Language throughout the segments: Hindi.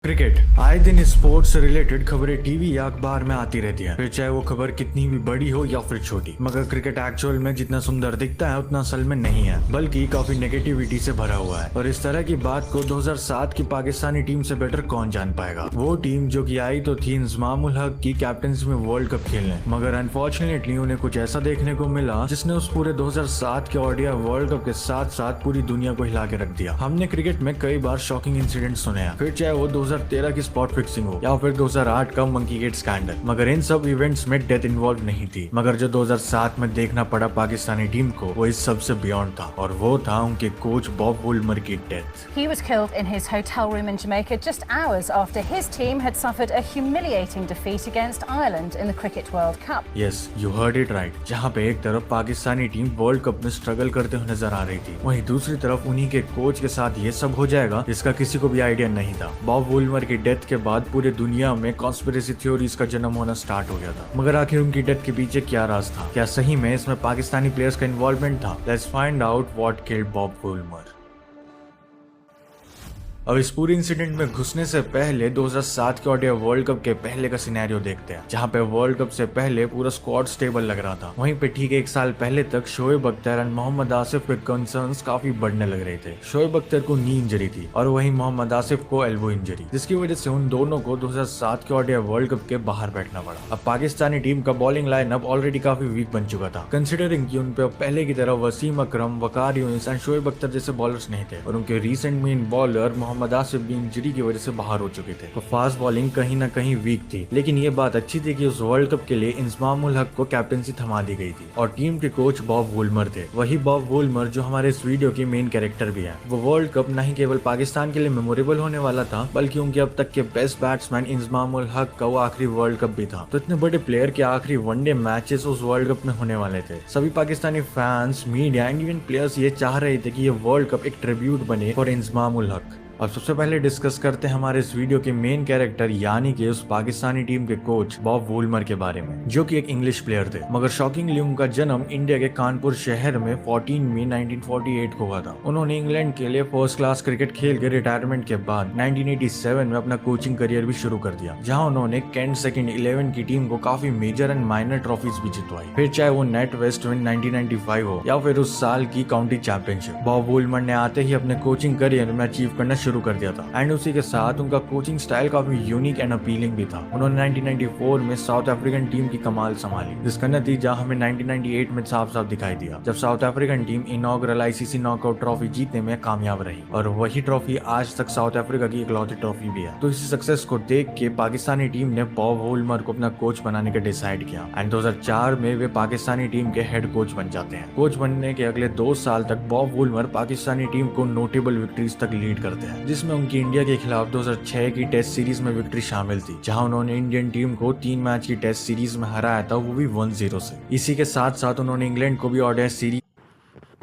क्रिकेट आए दिन स्पोर्ट्स से रिलेटेड खबरें टीवी या अखबार में आती रहती है, फिर चाहे वो खबर कितनी भी बड़ी हो या फिर छोटी। मगर क्रिकेट एक्चुअल में जितना सुंदर दिखता है उतना असल में नहीं है, बल्कि काफी नेगेटिविटी से भरा हुआ है। और इस तरह की बात को 2007 की पाकिस्तानी टीम से बेटर कौन जान पाएगा। वो टीम जो कि आई तो थी इंजमामुल हक की कैप्टनसी में वर्ल्ड कप खेलने, मगर अनफॉर्चुनेटली उन्हें कुछ ऐसा देखने को मिला जिसने उस पूरे 2007 के ओडीआई वर्ल्ड कप के साथ साथ पूरी दुनिया को हिला के रख दिया। हमने क्रिकेट में कई बार शॉकिंग इंसिडेंट सुने हैं, फिर चाहे वो 2013 की स्पॉट फिक्सिंग हो या फिर 2008 का मंकी गेट स्कैंडल, मगर इन सब इवेंट्स में डेथ इन्वॉल्व नहीं थी। मगर जो 2007 में देखना पड़ा पाकिस्तानी टीम को वो इस सब से बियॉन्ड था, और वो था उनके कोच बॉब वुलमर की death. He was killed in his hotel room in Jamaica just hours after his team had suffered a humiliating defeat against Ireland in the Cricket World Cup. Yes, you heard it right। जहाँ पे एक तरफ पाकिस्तानी टीम वर्ल्ड कप में स्ट्रगल करते हुए नजर आ रही थी, वहीं दूसरी तरफ उन्हीं के कोच के साथ ये सब हो जाएगा जिसका किसी को भी आइडिया नहीं था। बॉब वुलमर की डेथ के बाद पूरे दुनिया में कॉन्स्पिरेसी थ्योरीज का जन्म होना स्टार्ट हो गया था। मगर आखिर उनकी डेथ के पीछे क्या राज था? क्या सही में इसमें पाकिस्तानी प्लेयर्स का इन्वॉल्वमेंट था? Let's find out what killed Bob Woolmer. अब इस पूरे इंसिडेंट में घुसने से पहले 2007 के ओडीआई वर्ल्ड कप के पहले का सिनेरियो देखते हैं, जहां पे वर्ल्ड कप से पहले पूरा स्क्वाड स्टेबल लग रहा था। वहीं पे ठीक एक साल पहले तक शोएब अख्तर एंड मोहम्मद आसिफ के कंसर्न्स काफी बढ़ने लग रहे थे। शोएब अख्तर को नी इंजरी थी और वहीं मोहम्मद आसिफ को एल्बो इंजरी, जिसकी वजह से उन दोनों को 2007 के ओडीआई वर्ल्ड कप के बाहर बैठना पड़ा। अब पाकिस्तानी टीम का बॉलिंग लाइनअप ऑलरेडी काफी वीक बन चुका था, कंसिडरिंग कि उन पे पहले की तरह वसीम अकरम, वकार यूनिस एंड शोएब अख्तर जैसे बॉलर्स नहीं थे, और उनके recent main bowler Mohammad Asif भी इंजरी की वजह से बाहर हो चुके थे। तो फास्ट बॉलिंग कहीं ना कहीं वीक थी, लेकिन ये बात अच्छी थी कि उस वर्ल्ड कप के लिए इंजमामुल हक को कैप्टनसी थमा दी गई थी और टीम के कोच बॉब वुलमर थे। वही बॉब वुलमर जो हमारे इस वीडियो के मेन कैरेक्टर भी है। वो वर्ल्ड कप न ही केवल पाकिस्तान के लिए मेमोरेबल होने वाला था, बल्कि उनके अब तक के बेस्ट बैट्समैन इंजमामुल हक का वो आखिरी वर्ल्ड कप भी था। तो इतने बड़े प्लेयर के आखिरी वनडे मैचेस उस वर्ल्ड कप में होने वाले थे। सभी Pakistani fans, media and even players ये चाह रहे थे कि ये वर्ल्ड कप एक ट्रिब्यूट बने फॉर इंजमामुल हक। अब सबसे पहले डिस्कस करते हैं हमारे इस वीडियो के मेन कैरेक्टर यानी कि उस पाकिस्तानी टीम के कोच बॉब वुलमर के बारे में, जो कि एक इंग्लिश प्लेयर थे। मगर शॉकिंगली उनका जन्म इंडिया के कानपुर शहर में 14 मई 1948 को हुआ था। उन्होंने इंग्लैंड के लिए फर्स्ट क्लास क्रिकेट खेल के रिटायरमेंट के बाद 1987 में अपना कोचिंग करियर भी शुरू कर दिया, जहां उन्होंने कैंट सेकंड 11 की टीम को काफी मेजर एंड माइनर ट्रॉफीज भी जितवाई, फिर चाहे वो नेट वेस्ट विन 1995 हो या फिर उस साल की काउंटी चैंपियनशिप। बॉब वुलमर ने आते ही अपने कोचिंग करियर में अचीव करना शुरू कर दिया था, एंड उसी के साथ उनका कोचिंग स्टाइल काफी यूनिक एंड अपीलिंग भी था। उन्होंने 1994 में साउथ अफ्रीकन टीम की कमाल संभाली, जिसका नतीजा हमें 1998 में साफ साफ दिखाई दिया, जब south African team inaugural ICC knockout trophy जीतने में कामयाब रही, और वही ट्रॉफी आज तक साउथ अफ्रीका की इकलौती ट्रॉफी भी है। तो इसी सक्सेस को देख के पाकिस्तानी टीम ने बॉब वुलमर को अपना कोच बनाने का डिसाइड किया, एंड 2004 में वे पाकिस्तानी टीम के हेड कोच बन जाते हैं। कोच बनने के अगले 2 साल तक बॉब वुलमर पाकिस्तानी टीम को नोटेबल विक्ट्रीज तक लीड करते हैं, जिसमें उनकी इंडिया के खिलाफ 2006 की टेस्ट सीरीज में विक्ट्री शामिल थी, जहां उन्होंने इंडियन टीम को 3 मैच की टेस्ट सीरीज में हराया था, वो भी 1-0 से। इसी के साथ साथ उन्होंने इंग्लैंड को भी ओडीआई सीरीज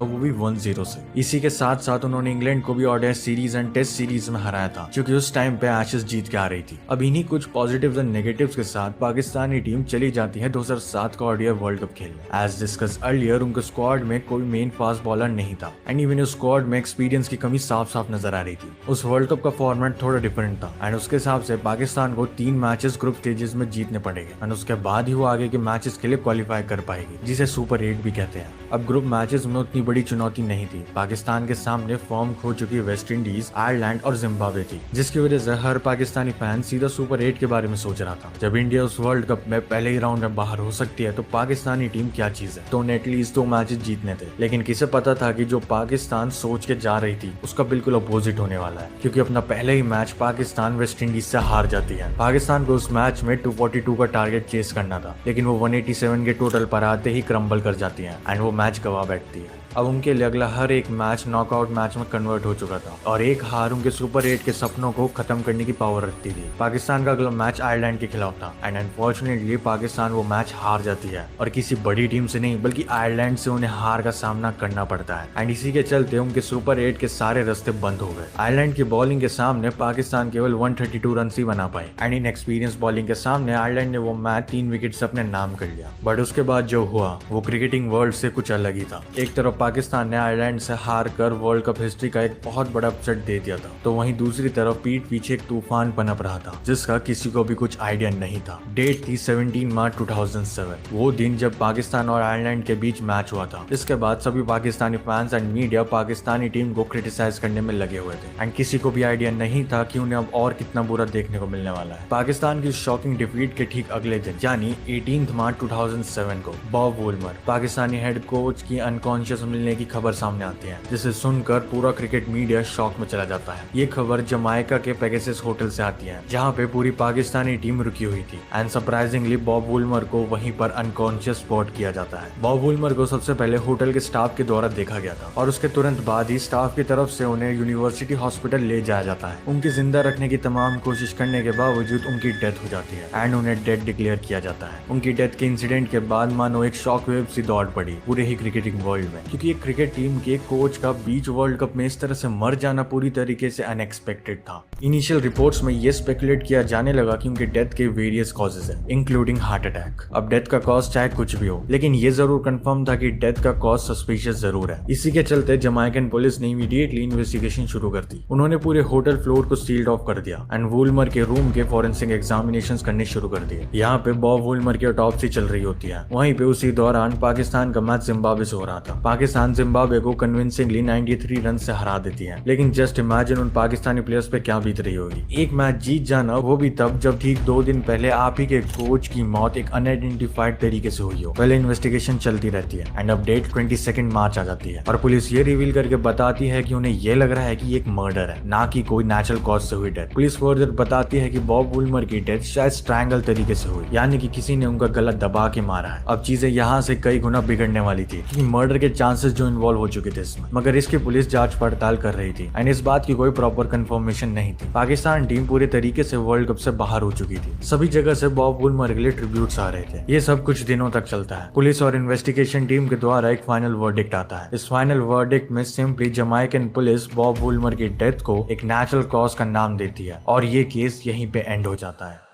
वो भी 1-0 से। इसी के साथ साथ उन्होंने इंग्लैंड को भी ODI series and test series में हराया था, जो कि उस टाइम पे एशेज जीत के आ रही थी। अब इन्हीं कुछ पॉजिटिव्स एंड नेगेटिव्स के साथ पाकिस्तानी टीम चली जाती है 2007 का ओडीआई वर्ल्ड कप खेलने। एज डिस्कस अर्लियर, उनके स्क्वाड में कोई मेन फास्ट बॉलर नहीं था, एंड इवन उस स्क्वाड में एक्सपीरियंस की कमी साफ साफ नजर आ रही थी। उस वर्ल्ड कप का फॉर्मेट थोड़ा डिफरेंट था, एंड उसके हिसाब से पाकिस्तान को 3 मैचेस ग्रुप स्टेजेस में जीतने पड़ेंगे, एंड उसके बाद ही वो आगे के मैचेस के लिए क्वालिफाई कर पाएगी, जिसे सुपर 8 भी कहते हैं। अब ग्रुप मैचेस में उतनी बड़ी चुनौती नहीं थी। पाकिस्तान के सामने फॉर्म खो चुकी वेस्ट इंडीज, आयरलैंड और जिम्बाब्वे थी, जिसकी वजह से हर पाकिस्तानी फैन सीधा सुपर 8 के बारे में सोच रहा था। जब इंडिया उस वर्ल्ड कप में पहले ही राउंड में बाहर हो सकती है, तो पाकिस्तानी टीम क्या चीज है। तो एटलीस्ट 2 मैचेस जीतने थे, लेकिन किसे पता था कि जो पाकिस्तान सोच के जा रही थी उसका बिल्कुल अपोजिट होने वाला है, क्योंकि अपना पहले ही मैच पाकिस्तान वेस्ट इंडीज से हार जाती है। पाकिस्तान को उस मैच में 242 का टारगेट चेस करना था, लेकिन वो 187 के टोटल पर आते ही क्रम्बल कर जाती है, एंड वो मैच गवा बैठती है। अब उनके लिए अगला हर एक मैच नॉकआउट मैच में कन्वर्ट हो चुका था, और एक हार उनके सुपर 8 के सपनों को खत्म करने की पावर रखती थी। पाकिस्तान का अगला मैच आयरलैंड के खिलाफ था, एंड अनफॉर्चुनेटली पाकिस्तान वो मैच हार जाती है, और किसी बड़ी टीम से नहीं बल्कि आयरलैंड से उन्हें हार का सामना करना पड़ता है, एंड इसी के चलते उनके सुपर 8 के सारे रास्ते बंद हो गए। आयरलैंड की बॉलिंग के सामने पाकिस्तान केवल 132 रन ही बना पाए, एंड इन एक्सपीरियंस बॉलिंग के सामने आयरलैंड ने वो मैच 3 विकेट से अपने नाम कर लिया। बट उसके बाद जो हुआ वो क्रिकेटिंग वर्ल्ड से कुछ अलग ही था। एक तरफ पाकिस्तान ने आयरलैंड से हार कर वर्ल्ड कप हिस्ट्री का एक बहुत बड़ा अपसेट दे दिया था, तो वहीं दूसरी तरफ पीठ पीछे एक तूफान पनप रहा था जिसका किसी को भी कुछ आइडिया नहीं था। डेट थी 17 मार्च 2007, वो दिन जब पाकिस्तान और आयरलैंड के बीच मैच हुआ था। इसके बाद सभी Pakistani fans and media Pakistani team को क्रिटिसाइज करने में लगे हुए थे एंड किसी को भी आइडिया नहीं था कि उन्हें अब और कितना बुरा देखने को मिलने वाला है। पाकिस्तान की शॉकिंग डिफीट के ठीक अगले दिन यानी 18 मार्च 2007 को Bob Woolmer Pakistani head coach की अनकॉन्शियस मिलने की खबर सामने आती है, जिसे सुनकर पूरा क्रिकेट मीडिया शॉक में चला जाता है। ये खबर जमाइका के पेगासस होटल से आती है जहाँ पे पूरी पाकिस्तानी टीम रुकी हुई थी एंड सरप्राइजिंगली बॉब वुलमर को वहीं पर अनकॉन्शियस स्पॉट किया जाता है। बॉब वुलमर को सबसे पहले होटल के स्टाफ के द्वारा देखा गया था और उसके तुरंत बाद ही स्टाफ की तरफ से उन्हें यूनिवर्सिटी हॉस्पिटल ले जाया जाता है। उनकी जिंदा रखने की तमाम कोशिश करने के बावजूद उनकी डेथ हो जाती है एंड उन्हें डेड डिक्लेयर किया जाता है। उनकी डेथ के इंसिडेंट के बाद मानो एक शॉक वेव सी दौड़ पड़ी पूरे ही क्रिकेटिंग वर्ल्ड में, क्योंकि एक क्रिकेट टीम के कोच का बीच वर्ल्ड कप में इस तरह से मर जाना पूरी तरीके से अनएक्सपेक्टेड था। इनिशियल रिपोर्ट्स में ये स्पेकुलेट किया जाने लगा कि उनके डेथ के वेरियस कॉजेज हैं, इंक्लूडिंग हार्ट अटैक। अब डेथ का कॉज चाहे कुछ भी हो, लेकिन ये जरूर कंफर्म था कि डेथ का कॉज सस्पिशियस जरूर है। इसी के चलते जमाइकन पुलिस ने इमीडिएटली इन्वेस्टिगेशन शुरू कर दी। उन्होंने पूरे होटल फ्लोर को सील्ड ऑफ कर दिया एंड वुलमर के रूम के फॉरेंसिक एग्जामिनेशंस करने शुरू कर दिए। यहाँ पे बॉब वुलमर की ऑटोप्सी चल रही होती है। वहीं पे उसी दौरान पाकिस्तान का मैच जिम्बाब्वे से हो रहा था। पाकिस्तान जिम्बाब्वे को कन्विंसिंगली 93 रन से हरा देती है, लेकिन जस्ट इमेजिन उन पाकिस्तानी प्लेयर्स पे क्या बीत रही होगी। एक मैच जीत जाना, वो भी तब जब ठीक 2 दिन पहले आप ही के कोच की मौत एक अनआइडेंटिफाइड तरीके से हुई हो। पहले इन्वेस्टिगेशन चलती रहती है एंड अपडेट 22 मार्च आ जाती है और पुलिस ये रिवील करके बताती है कि उन्हें ये लग रहा है कि ये एक मर्डर है, ना कि कोई नेचुरल कॉज से हुई डेथ। पुलिस फर्दर बताती है कि बॉब वुलमर की डेथ शायद स्ट्रैंगल तरीके से हुई, यानी कि किसी ने उनका गला दबा के मारा है। अब चीजें यहाँ से कई गुना बिगड़ने वाली थी कि मर्डर के चांसेस जो इन्वॉल्व हो चुके थे इसमें, मगर इसकी पुलिस जांच पड़ताल कर रही थी एंड इस बात की कोई प्रॉपर कंफर्मेशन नहीं थी। पाकिस्तान टीम पूरे तरीके से वर्ल्ड कप से बाहर हो चुकी थी। सभी जगह से बॉब वुलमर के लिए ट्रिब्यूट्स आ रहे थे। ये सब कुछ दिनों तक चलता है। पुलिस और इन्वेस्टिगेशन टीम के द्वारा एक फाइनल वर्डिक्ट आता है। इस फाइनल वर्डिक्ट में सिंपली जमाइकन पुलिस बॉब वुलमर की डेथ को एक नेचुरल कॉज का नाम देती है और ये केस यहीं पे एंड हो जाता है।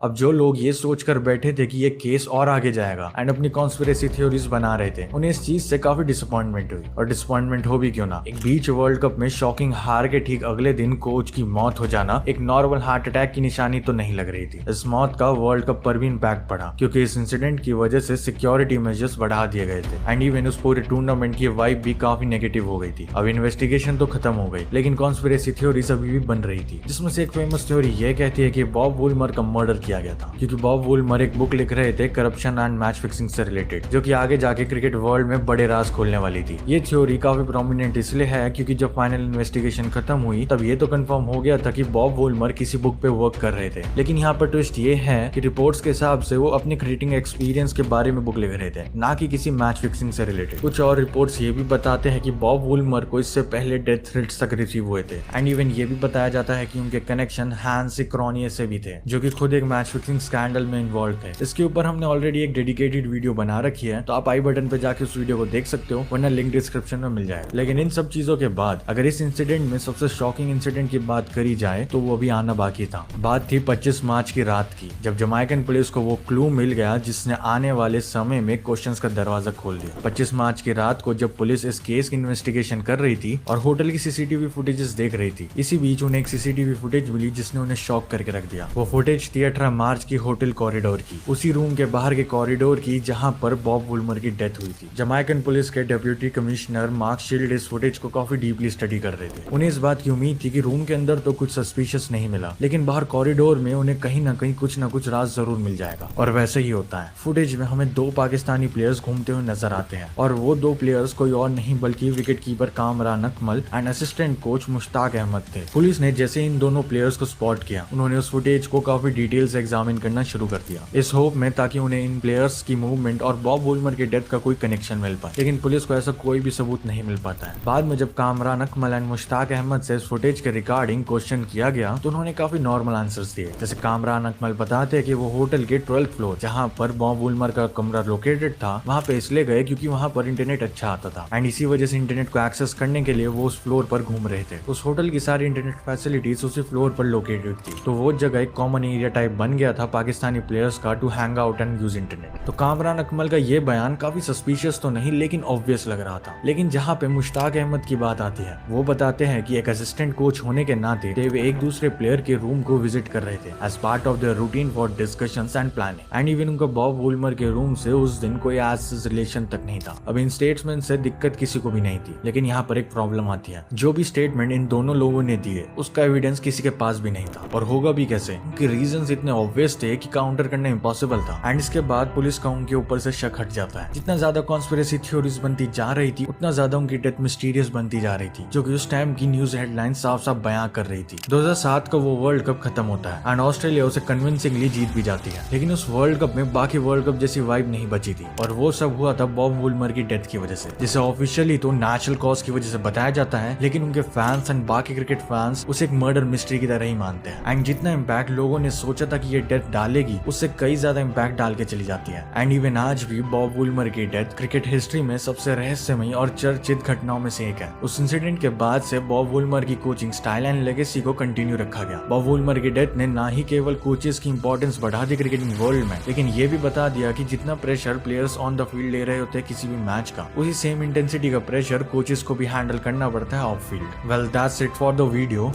अब जो लोग ये सोचकर बैठे थे कि ये केस और आगे जाएगा एंड अपनी कॉन्स्पिरेसी थ्योरीज बना रहे थे, उन्हें इस चीज से काफी डिसअपॉइंटमेंट हुई। और डिसअपॉइंटमेंट हो भी क्यों ना, एक बीच वर्ल्ड कप में शॉकिंग हार के ठीक अगले दिन कोच की मौत हो जाना एक नॉर्मल हार्ट अटैक की निशानी तो नहीं लग रही थी। इस मौत का वर्ल्ड कप पर भी इम्पैक्ट पड़ा, क्योंकि इस इंसिडेंट की वजह से सिक्योरिटी मेजर्स बढ़ा दिए गए थे एंड इवन उस पूरे टूर्नामेंट की वाइब भी काफी नेगेटिव हो गई थी। अब इन्वेस्टिगेशन तो खत्म हो गई, लेकिन कॉन्स्पिरेसी थ्योरीज अभी भी बन रही थी, जिसमें से एक फेमस थ्योरी ये कहती है कि बॉब वुलमर का मर्डर किया गया था, क्योंकि बॉब वुलमर एक बुक लिख रहे थे करप्शन एंड मैच फिक्सिंग से रिलेटेड, जो कि आगे जाके क्रिकेट वर्ल्ड में बड़े राज खोलने वाली थी। ये थ्योरी काफी प्रोमिनेंट इसलिए है क्योंकि जब फाइनल इन्वेस्टिगेशन खत्म हुई तब ये तो कंफर्म हो गया था कि बॉब वुलमर किसी बुक पे वर्क कर रहे थे। लेकिन यहाँ पर ट्विस्ट ये है कि रिपोर्ट्स के हिसाब से वो अपने क्रिकेटिंग एक्सपीरियंस के बारे में बुक लिख रहे थे, ना कि किसी मैच फिक्सिंग से रिलेटेड। कुछ और रिपोर्ट्स ये भी बताते हैं कि बॉब वुलमर को इससे पहले डेथ थ्रेट्स तक रिसीव हुए थे एंड इवन ये भी बताया जाता है कि उनके कनेक्शन हैंस क्रोनिये से भी थे, जो कि खुद एक मैच फिक्सिंग स्कैंडल में इन्वॉल्व थे। इसके ऊपर हमने ऑलरेडी एक डेडिकेटेड वीडियो बना रखी है, तो आप आई बटन पे जाके उस वीडियो को देख सकते हो, वरना लिंक डिस्क्रिप्शन में मिल जाएगा। लेकिन इन सब चीजों के बाद अगर इस इंसिडेंट में सबसे शॉकिंग इंसिडेंट की बात करी जाए तो वो अभी आना बाकी था। बात थी 25 मार्च की रात की, जब जमाइकन पुलिस को वो क्लू मिल गया जिसने आने वाले समय में क्वेश्चंस का दरवाजा खोल दिया। 25 मार्च की रात को जब पुलिस इस केस की इन्वेस्टिगेशन कर रही थी और होटल की सीसीटीवी फुटेजेस देख रही थी, इसी बीच उन्हें एक सीसीटीवी फुटेज मिली जिसने उन्हें शॉक करके रख दिया। वो फुटेज थी 18 मार्च की होटल कॉरिडोर की, उसी रूम के बाहर के कॉरिडोर की जहां पर बॉब वुलमर की डेथ हुई थी। जमाइकन पुलिस के डिप्टी कमिश्नर मार्क शील्ड इस फुटेज को काफी डीपली स्टडी कर रहे थे। उन्हें इस बात की उम्मीद थी कि रूम के अंदर तो कुछ सस्पिशियस नहीं मिला, लेकिन बाहर कॉरिडोर में उन्हें कहीं ना कहीं कुछ ना कुछ राज जरूर मिल जाएगा। और वैसे ही होता है। फुटेज में हमें 2 पाकिस्तानी प्लेयर्स घूमते हुए नजर आते हैं और वो 2 प्लेयर्स कोई और नहीं बल्कि wicket keeper Kamran Akmal and assistant coach Mushtaq Ahmed थे। पुलिस ने जैसे इन दोनों प्लेयर्स को स्पॉट किया, उन्होंने उस फुटेज को काफी डिटेल से एग्जामिन करना शुरू कर दिया, इस होप में ताकि उन्हें इन प्लेयर्स की मूवमेंट और बॉब वुलमर के डेथ का कोई कनेक्शन मिल पाए। लेकिन पुलिस को ऐसा कोई भी सबूत नहीं मिल पाता है। बाद में जब कामरान अकमल एंड मुश्ताक अहमद से इस फुटेज के रिगार्डिंग क्वेश्चन किया गया तो उन्होंने काफी नॉर्मल आंसर्स दिए। जैसे कामरान अकमल बताते हैं कि वो होटल के 12th फ्लोर जहां पर बॉब वुलमर का कमरा लोकेटेड था वहां पे इसलिए गए क्योंकि वहां पर इंटरनेट अच्छा आता था एंड इसी वजह से इंटरनेट को एक्सेस करने के लिए वो उस फ्लोर पर घूम रहे थे। उस होटल की सारी इंटरनेट फैसिलिटीज उसी फ्लोर पर लोकेटेड थी, तो वो जगह एक कॉमन एरिया टाइप बन बन गया था पाकिस्तानी प्लेयर्स का to hang out and use internet. तो कामरान अकमल का ये बयान काफी सस्पिशियस तो नहीं लेकिन ऑब्वियस लग रहा था। लेकिन जहाँ पे मुश्ताक अहमद की बात आती है, वो बताते हैं कि एक असिस्टेंट कोच होने के नाते वे एक दूसरे प्लेयर के रूम को विजिट कर रहे थे as part of their routine for discussions and planning. And even उनका बॉब वुलमर के रूम से उस दिन कोई एज रिलेशन तक नहीं था। अब इन स्टेटमेंट से दिक्कत किसी को भी नहीं थी, लेकिन यहाँ पर एक प्रॉब्लम आती है। जो भी स्टेटमेंट इन दोनों लोगों ने दिए उसका एविडेंस किसी के पास भी नहीं था, और होगा भी कैसे, उनके रीजंस इतने ऑब्वियस थे कि काउंटर करना इम्पॉसिबल था। एंड इसके बाद पुलिस का उनके ऊपर से शक हट जाता है। जितना ज्यादा कॉन्स्पिरेसी थ्योरीज बनती जा रही थी उतना ज्यादा उनकी डेथ मिस्टीरियस बनती जा रही थी, जो कि उस टाइम की न्यूज हेडलाइन साफ साफ बयां कर रही थी। 2007 का वो वर्ल्ड कप खत्म होता है एंड ऑस्ट्रेलिया उसे कन्विंसिंगली जीत भी जाती है। लेकिन उस वर्ल्ड कप में बाकी वर्ल्ड कप जैसी वाइब नहीं बची थी, और वो सब हुआ था बॉब वुलमर की डेथ की वजह से, जिसे ऑफिशियली तो नेचुरल कॉज की वजह से बताया जाता है, लेकिन उनके फैंस एंड बाकी क्रिकेट फैंस उसे एक मर्डर मिस्ट्री की तरह ही मानते हैं। एंड जितना इम्पैक्ट लोगों ने सोचा था कि ये डेथ डालेगी, उससे कई ज्यादा इम्पैक्ट डाल के चली जाती है। एंड इवन आज भी बॉब वुलमर की डेथ क्रिकेट हिस्ट्री में सबसे रहस्यमयी और चर्चित घटनाओं में से एक है। उस इंसिडेंट के बाद से बॉब वुलमर की कोचिंग स्टाइल एंड लेगेसी को कंटिन्यू रखा गया। बॉब वुलमर की डेथ ने ना ही केवल कोचेस की इंपॉर्टेंस बढ़ा दी क्रिकेटिंग वर्ल्ड में, लेकिन ये भी बता दिया कि जितना pressure players on the field ले रहे होते हैं किसी भी मैच का, उसी सेम इंटेंसिटी का प्रेशर कोचेस को भी हैंडल करना पड़ता है of field. Well that's it for the video.